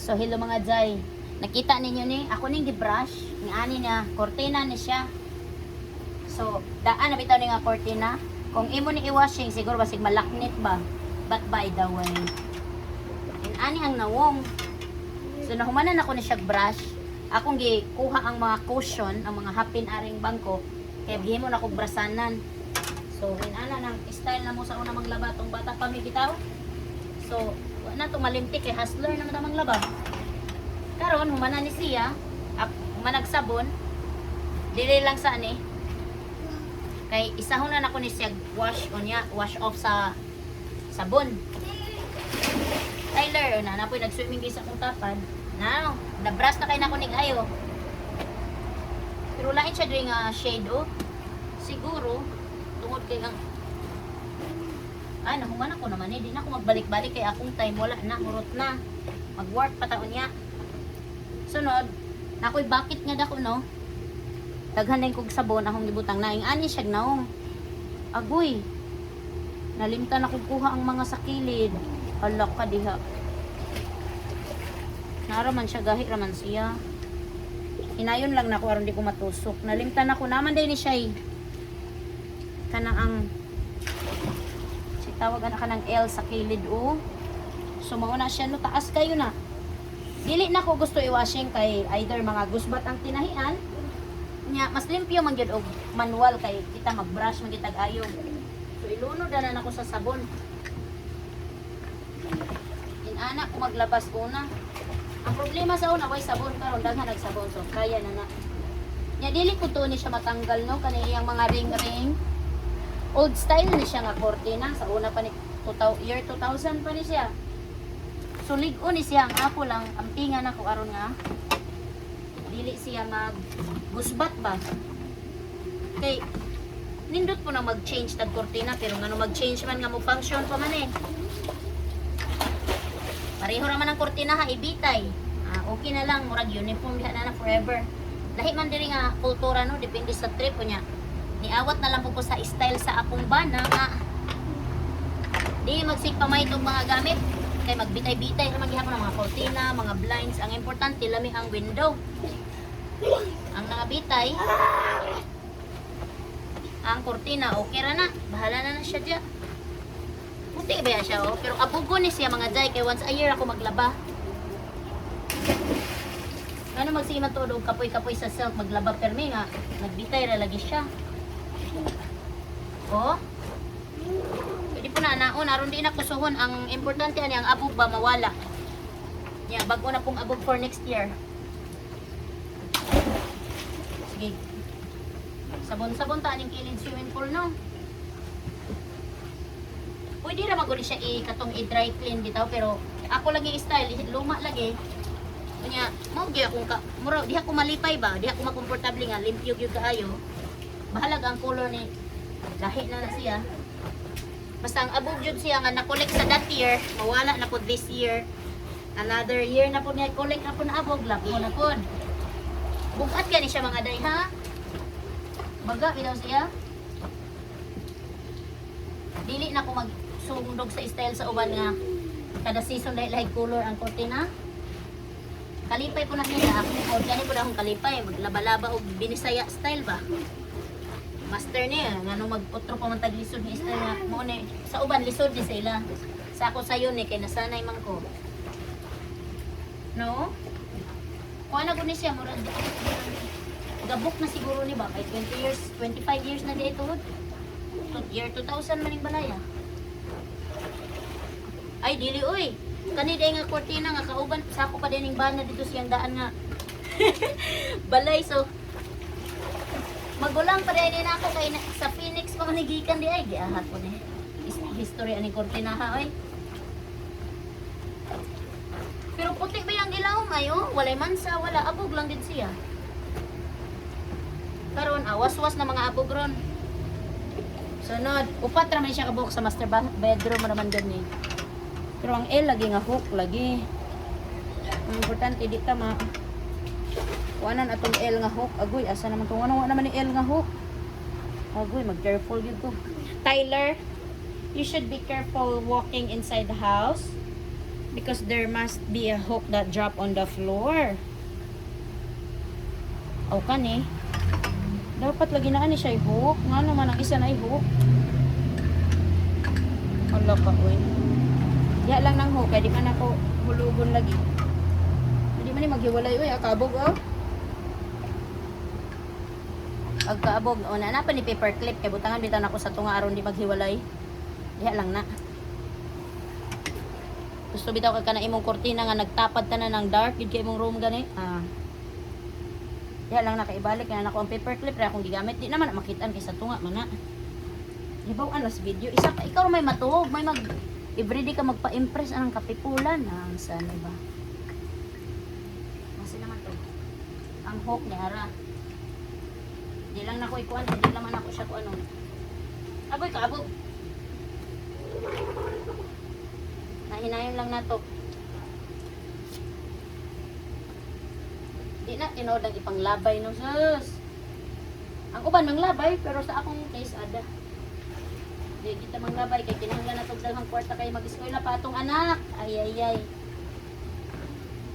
So hello mga Jay. Nakita ninyo ni ako ning gi-brush ni ani na kortina ni siya. So daan na bitaw ni nga kortina. Kung imo ni i-washing siguro basig malaknit ba. But by the way, in ani ang nawong. So nahumanan ako ni siya brush. Akong gikuha ang mga cushion, ang mga hapin aring bangko. Kaya gihimo na kog brasanan. So in ana nang style na mo sa una maglaba tong bata pa mi bitaw. So na to malimtik kay hustler na madamang laba. Karon humana ni siya, humanag sabon. Dili lang sa ani. Kay isahon na nako ni siya wash off sa sabon. Tyler na napoy nag-swimming sa akong tapad. Na, na-brush na kay nako nig ayo. Pero lain siya diri nga shade oh. Siguro tungod kay ang nahuman ako naman di na ako magbalik-balik kay akong time wala na, murot na. Mag-work pa taon niya. Sunod, nakoy bakit nga dako no? Daghan din kog sabon akong gibutang naing ani siya naong. Agoy. Nalimtan ako kuha ang mga sakilid. Hala ka diha. Naraman siya gahi raman siya. Hinayon lang nako aron di ko matusok. Nalimtan ako naman din ni siya. Kanang ang tawag anak ka ng L sa kilid o. So mauna siya no taas kayo na. Dili na ko gusto i-washing kay either mga gusbat ang tinahian. Nya mas limpyo man gyud og manual kay kita mag-brush man gitag ayo. So ilunod na nako sa sabon. Inana ko maglabas una. Ang problema sa una way sabon karon daghan nagsabon so kaya na na. Nya dili ko to ni siya matanggal no kanay iyang mga ring-ring. Old style ni siya nga kortina sa una pa ni year 2000 pa ni siya. So lig-on ni siya ang ako lang ampingan ako aron nga dili siya mag gusbat ba. Kay nindot po na mag-change tag kortina pero ngano mag-change man nga mo function pa man eh. Pareho ra man ang kortina ha ibitay. Okay na lang murag uniform diha na forever. Lahi man diri nga kultura no depende sa trip ko niya. Niawat na lang po sa style sa akong bana nga di magsigpamay itong mga gamit kay magbitay-bitay naman gihapon ng mga kortina, mga blinds. Ang importante lami ang window. Ang nakabitay ang kortina okay ra na, bahala na siya diya. Puti ba yan siya oh? Pero abugo ni siya mga jay kay once a year ako maglaba. Ano magsige man todo kapoy-kapoy sa silk maglaba permi nga nagbitay ra lagi siya. Oh. Pwede po na naon aron di na kusuhon ang importante ani ang abog ba mawala. Nya bag-o na pong abog for next year. Sige. Sabon-sabon ta aning kilid swimming pool no. Pwede ra maguli siya katong i-dry clean bitaw pero ako lagi style luma lagi. Nya mo gyud akong mura diha ko malipay ba, diha ko makomportable nga limpyo gyud kaayo. Bahalag ang color ni lahi na siya. Basta ang abog jud siya nga na-collect sa that year, mawala na po this year. Another year na po niya collect na po na abog, lapo na po. Bugat ka ni siya mga day ha. Baga bitaw siya. Dili na ko magsundog sa style sa uban nga kada season lahi color ang kortina. Kalipay po na siya ako. Gani po na akong kalipay, maglaba-laba og binisaya style ba. Master niya, ngano mag-utro pa man tag lisod ni style nga mo ni sa uban lisod ni sila. Sa ako sayo ni kay nasanay man ko. No? Kuha na gud ni siya murag gabok na siguro ni ba kay 20 years, 25 years na di ito. Year 2000 maning balaya. Ay dili oy. Kani day nga kortina nga kauban sa ako pa dining bana dito siyang daan nga. Balay so magulang pa rin na ako kay sa Phoenix pa manigikan di ay giahat ko ni history ani kortina ha oy. Pero puti ba yang ilaw ayo walay mansa wala abog lang din siya. Karon awas-was na mga abog ron. Sunod upat ra man siya kabuk sa master bedroom naman gani. Pero ang L lagi nga hook lagi. Ang importante di ta ma kuanan atong L nga hook. Agoy, asa naman itong ano naman ni L nga hook. Agoy, mag-careful dito. Tyler, you should be careful walking inside the house. Because there must be a hook that drop on the floor. O kani. Dapat lagi na ani siya i-hook. Nga naman ang isa na i-hook. Hala ka, uy. Ya lang ng hook. Kaya di man ako hulugon lagi. Hindi man maghiwalay, uy. Akabog, oh. Agkaabog. O, na pa ni paper clip. Kaya butangan bitan ako sa tunga aron di maghiwalay. Ya lang na. Gusto bitaw ka na imong kortina nga nagtapad ta na ng dark gid kay imong room gani. Ya lang nakaibalik na nako ang paper clip ra akong gigamit. Di naman makitaan kay sa tunga man na. Ibaw alas video. Isa ka ikaw may matuog, may mag everyday ka magpa-impress anang kapipulan. Ang sana ba? Kasi naman to. Ang hook ni ara. Di lang nako ikuan, di lang man ako siya ko ano. Aboy ka abog. Nahinayon lang na to. Di na tinood ang ipanglabay no sus. Ang uban manglabay pero sa akong case ada. Di kita manglabay kay kinahanglan na tog daghang kwarta kay mag-eskwela pa atong anak. Ay ay ay.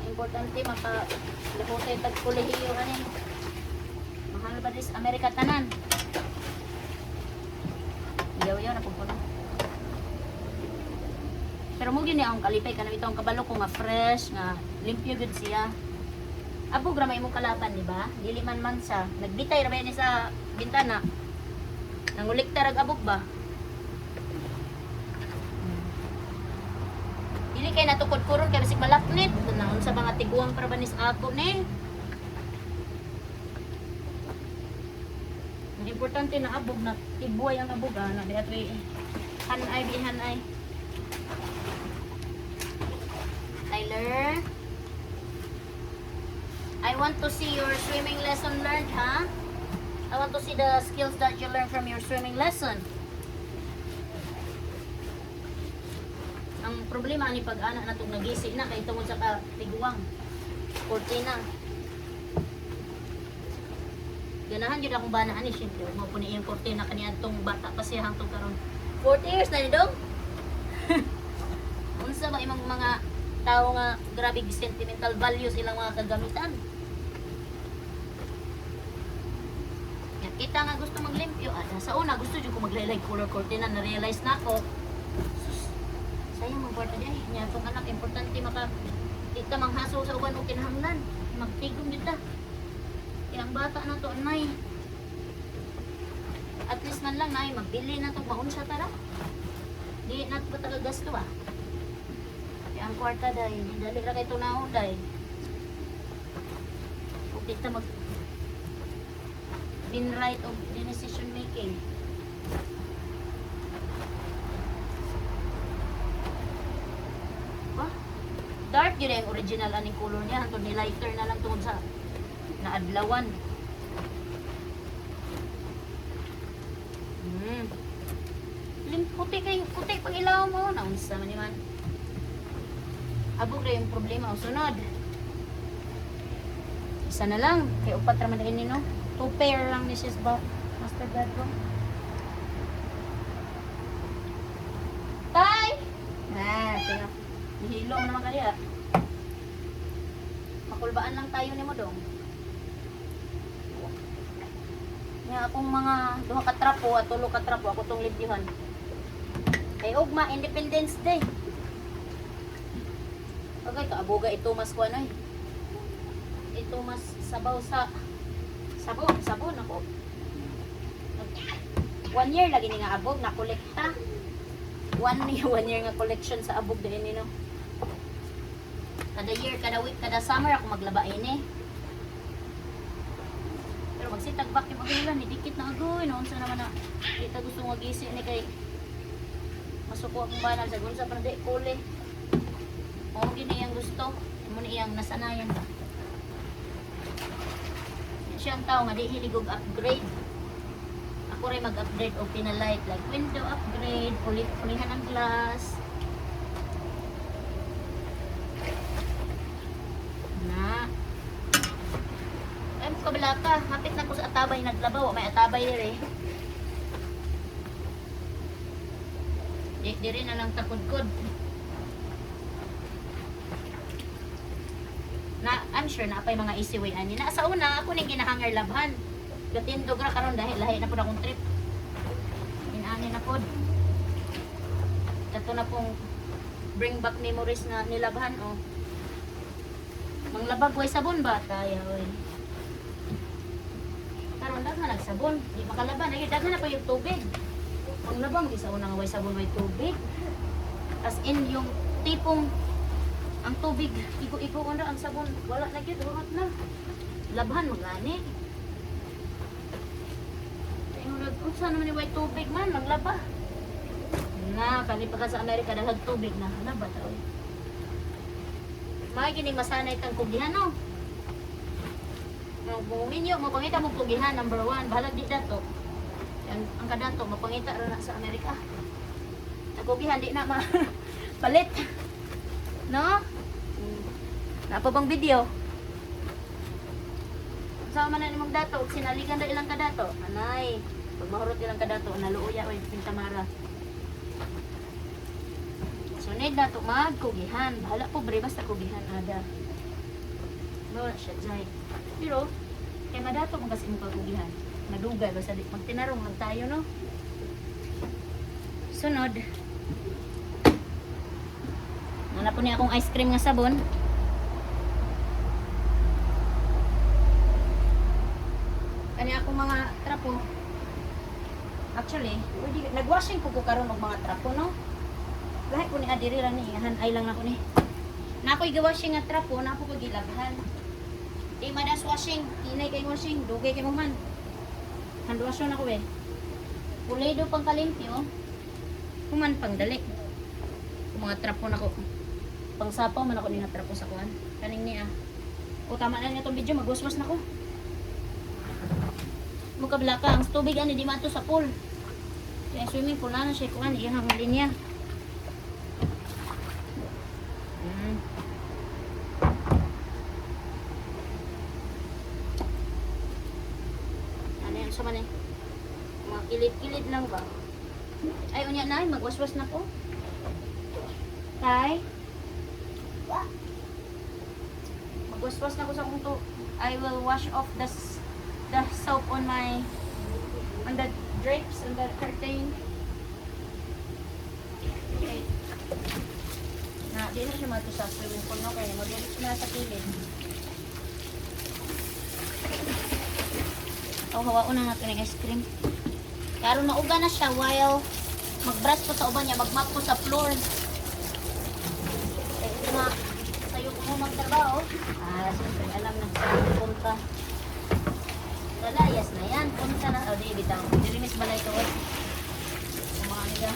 Ang importante maka lahote tag kolehiyo ani. Mahal ba dis Amerika tanan? Yaw-yaw na pupuno. Pero mo gini ang kalipay kanang itong kabalo ko nga fresh nga limpyo gud siya. Abog ra may imong kalaban di ba? Dili man siya. Nagbitay ra ba ni sa bintana. Nangulikta rag abog ba? Dili kay natukod kuron kay bisig malaknit. Naon sa mga tiguang para banis ako ni. Ang importante na abog na tibuay ang abog na di atri hanay bihanay. Tyler, I want to see your swimming lesson learned, huh? I want to see the skills that you learned from your swimming lesson. Ang problema ni pag-ana na itong nagisi na kay tungod sa tiguang kortina. Ganahan yun akong banaan ni siyempre. Huwag mo po yung kortina kaniya itong bata pa siya hangtong karon. 40 years na ni Dong? Unsa ba imong mga tao nga grabe sentimental values ilang mga kagamitan. Yan, kita nga gusto maglimpyo. Sa una gusto dyan ko maglalay color cortina. Na-realize na ako. Sus, sayang magwarta dyan. Nya itong anak, importante maka kita manghaso sa uban o kinahanglan. Magtigom dito. Yang bata na to, nay. At least man lang, nay, magbili na to. Maun siya tara. Di na ito ba taga gasto ah. Ang kwarta dahil, dali ra kay tunaw dahil. Kung kita mag bin right of the decision making. Dark yun yung original aning color niya. Hantun ni lighter na lang tungkol sa naadlawan. Puti pag ilaw mo. Naunsa man naman. Abog na yung problema. O sunod. Isa na lang. Kaya upat raman na no? 2 pair lang ni sis ba? Master bedroom. Tay! Tingnan. Nihilo mo naman kaya. Makulbaan lang tayo ni mo dong. Nga akong mga 2 katrapo at 3 katrapo. Ako tong libdihan. Kay Ugma, Independence Day. Okay, kaaboga ito mas kuan ay. Ito mas sabaw sa sabon ako. 1 year lagi ni nga abog na kolekta. 1 year nga collection sa abog din ni no. Kada year, kada week, kada summer ako maglaba ini. Pero magsitag vacuum agila ni dikit na agoy no unsa naman na kita gusto nga gisi ni kay masuko akong banal sa gunsa pa na di kuli. Mao gini yang gusto, mo ni iyang nasanayan ba. Siyang tao nga di hilig og upgrade. Ako rin mag-upgrade og pinalight like window upgrade, pulihan ang glass. Na. Ay mo kabala ka, hapit na ko sa atabay naglabaw, may atabay dire. Di rin na lang takod-kod. I'm sure na apay mga easy way ani. Na sa una ako ning ginahangar labhan. Gatindog ra karon dahil lahi na pud akong trip. Inani na pod. Kato na pong bring back memories na nilabhan oh. Manglabag way sabon ba kaya oy. Karon daghan nagsabon, di makalaban ay daghan na pa yung tubig. Ang labang di sa unang way sabon way tubig. As in yung tipong ang tubig igo-igo na ang sabon wala na gyud humat na. Labhan magani. Tingog unsa naman ni way tubig man maglaba. Na kani pa ka sa Amerika dahil tubig na laba ta oy. May kining masanay tang kugihan no. Kung minyo mapangita mo kugihan number 1 balag di dato. Ang kadato mapangita ra na sa Amerika. Ang kugihan di na ma palit. No? Napa bang video? Sama na nimong dato sinaligan ra ilang kadato. Anay, pag mahurot ilang kadato naluoya oy pintamara. Sunod na ito magkugihan. Bahala po bre basta kugihan ada. Wala siya dyan. Pero, kaya madato mo kasi mong kakugihan. Madugay basta di magtinarong lang tayo no. Sunod. Nana po niya akong ice cream nga sabon. Kani akong mga trapo. Actually, nagwashing po ko karon og mga trapo no. Lahat ko ni adiri lang ni hanay lang ako ni. Na ako'y gawashing nga trapo, na ako gilabhan. Di madas washing, inay kay washing, dugay kay mo man. Hand washon ako eh. Kulay do pang kalimpyo. Kuman pang dali. Kung mga trapo na ko. Pang sapaw man ako ni nga trapo sa kuan. Kaning niya. O tama na nitong video, magwaswas na ko. Muka blaka, ang tubig ani di mato sa pool. Kaya swimming pool na siya kuan, iyang linya. Sa man mga kilid-kilid lang ba ay unya na magwaswas na ko tay magwaswas na ko sa kung to I will wash off the soap on the drapes on the curtain okay. Na di na siya mato sa swimming pool no kaya mag-diretso na sa kilid. O hawaon na natin ng ice cream. Karon mauga na siya while mag-brush po sa uban niya, mag-mop po sa floor. Eh, ito nga, sayo ko mo magtrabaho. Siyempre, alam na sa punta. Lalayas na yan. Punta na. O, di, bitang. Dirimis balay ko. Kumahan ka.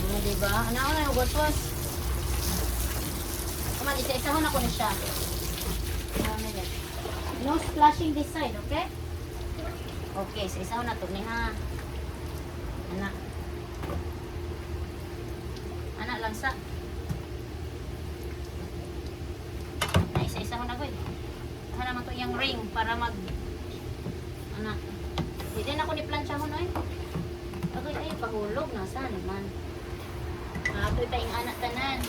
Ano, diba? Ano na yung waswas? Kuman, isa-isahon ako na siya. No splashing this side, okay? Okay, so isaw na to ni ha. Anak lang sa. Na isa-isaw na ko. Hana man to yung ring para mag anak. Di din ako ni planchahon oy. Agoy ay pahulog na sa naman. Atoy pa yung anak tanan.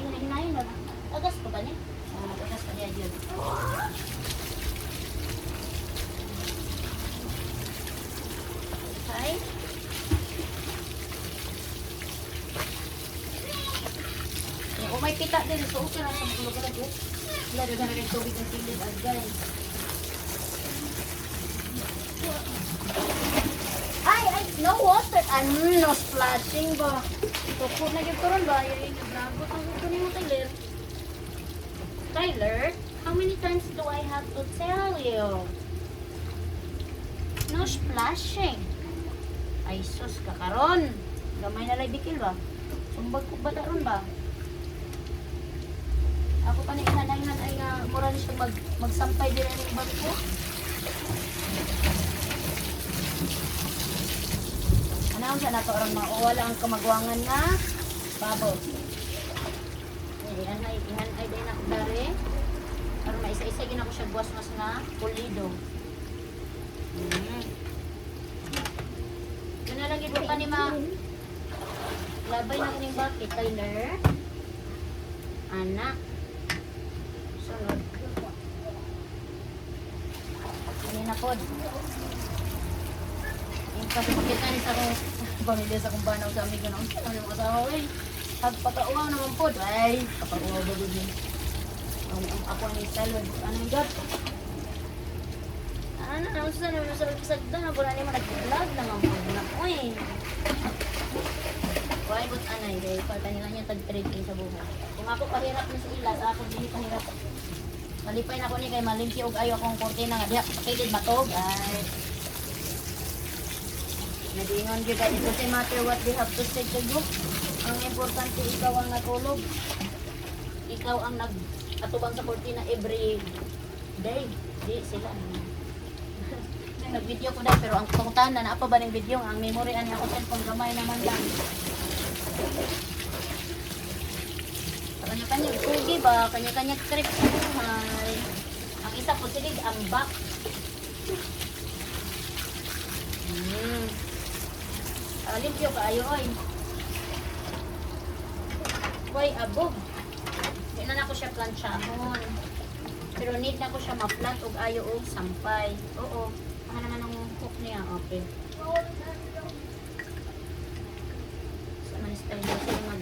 Hinayin na. Agas ko ba ni? Agas pa niya yun. Okay. Kung may pita din, so okay lang sa magulog-ulog. Wala, doon na rin tubig ng silid agay. Ay, no water. No splashing ba? Tukot na yung turon ba? Yung naglagot ang gusto ni mo, Tyler. Tyler, how many times do I have to tell you? No splashing. Ay, sus, kakaron. Gamay na lang bikil ba? Sumbag ko ba taron ba? Ako pa na inanaynan ay nga mura na siya magsampay din ang ibang ko. Ano siya na to orang mawala ang kamagwangan na babo. Yan ay din ako dari. Para maisa-isa gina ko siya buwas-was na pulido. Yun na lang ito pa ni ma Labay na kuning bakit, Tyler. Anak. Sunod. Ini na pod. Yung kasi makita ni sa akong pamilya sa kong banaw sa amigo na ano yung asawa eh. Pagpatauaw naman pod. Ay, kapag-uwaw ba din. Ang ako ni salon. Ano yung gap? Ano na, usa naman sa pisagda na wala naman nag-vlog naman po na. Uy! Why but anay, dahil pag kanila niya tag-trading sa buhay. Kung ako pahirap na sa ilas, ako din pahirap. Malipay na ko ni kay malimpi og ayo akong kortina nga diha pakitid matog. Ay. Nadiingon gyud it doesn't matter what they have to say to you. Ang importante ikaw ang natulog. Ikaw ang nag-atubang sa kortina every day. Di sila. Nag-video ko dahil pero ang tungtan na apa ba ng video ang memory ani ako cellphone gamay naman lang. Kanya-kanya kugi ba, kanya-kanya trip sa buhay. Ang isa po silig ambak. Limpyo ka ayo oy. Hoy abog. Di na ko siya planchahon. Pero need na ko siya ma-plant og ayo og sampay. Oo. Ano naman ang hook niya? Okay. Sa man style na sila mag...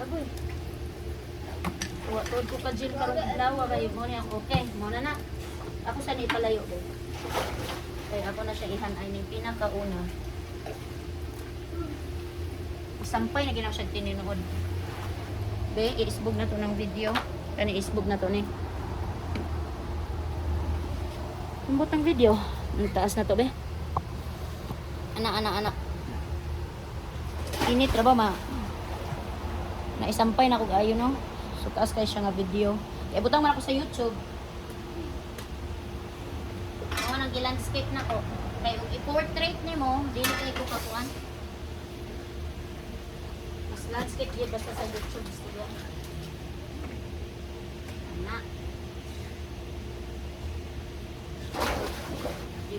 Aboy. Tuwad ko ka gym karong lawa kayo mo niya. Okay, muna na. Ako sa ni palayo din. Kaya ako na siya ihanay ni pinakauna. Sampay na ginawa siya tininood. Be, i-isbog na to ng video. Kani isbog na to ni. Ambot ang video. Ang taas na to, be. Anak. Init ra ba, ma? Naisampay na ko gayo, no? So, taas kayo siya nga video. Kaya butang man ako sa YouTube. Ako nang i-landscape na ko. Kaya kung i-portrait ni mo, dili kayo ko kakuan. Mas landscape yun basta sa YouTube. Anak.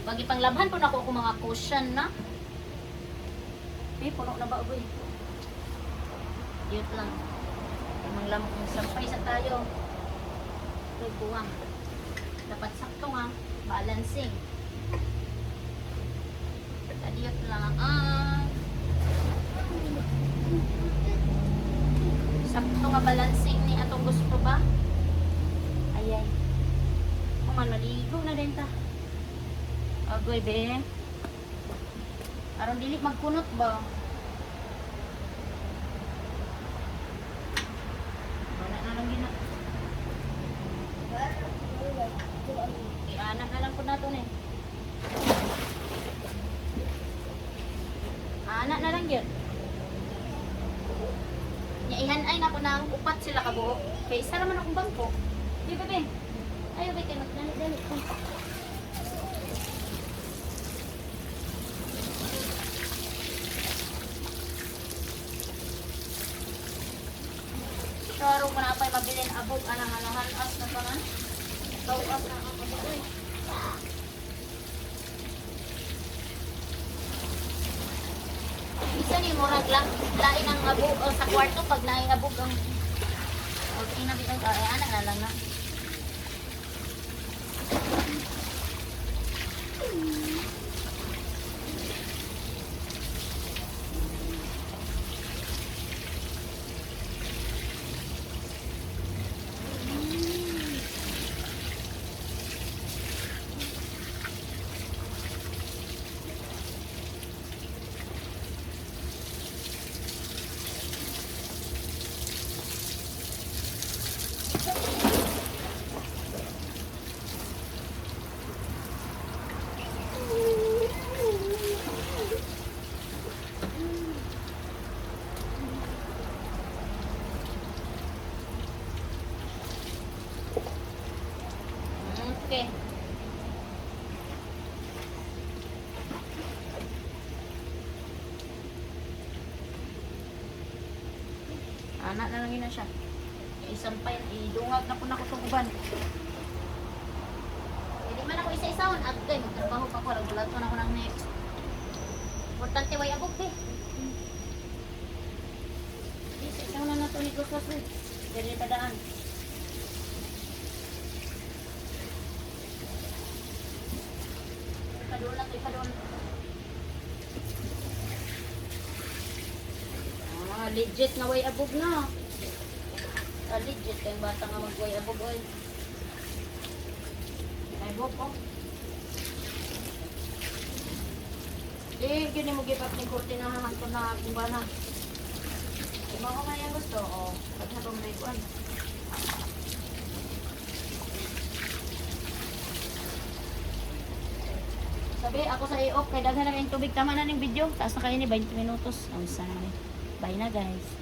Bagi panglabhan po na ako mga cushion na. Puno na ba aboy? Yun lang. Manglamang sampay sa tayo. Ito'y buwang. Dapat sakto nga. Balancing. Kadiyot lang. Sakto nga balancing ni atong gusto ba? Ayay. Kuman maligo na din ta. Agoy be. Aron dili magkunot ba? Wala na lang gina. Anak na lang po nato ni. Anak na lang yun. Ihanay na ko ng upat sila kabuo. Kaya isa naman akong bangko. Di ba be? Ayaw be kayo magdali-dali. Saro ko na apay mabilin abog anang as na pa man. Tawas na ang abog. Isa ni murag lang lain ang abog sa kwarto pag naiabog ang okay na bitang ay anak na lang na. Okay. Anak na lang yun na siya. Isampay, idungag na po na ko itong uban. Hindi man ako isa-isaon. Agay, magtrabaho pa ko. Regulat ko na ako ng next. Importante way abog, eh. kuswas eh. Dili padaan. Ipadula to, ipadula. Legit na way abog na. Legit kayong bata nga mag-way abog oy. Ay bog oh. Yun yung mag-ipap ni kurti na hangko na kung ba na. Kung ako nga yung gusto, o, pag habang may kuwan. Sabi, ako sa i-off, kay daghan na yung tubig. Tama na ng video. Taas na kayo ni 20 minutos. Ang sana. Bye na guys.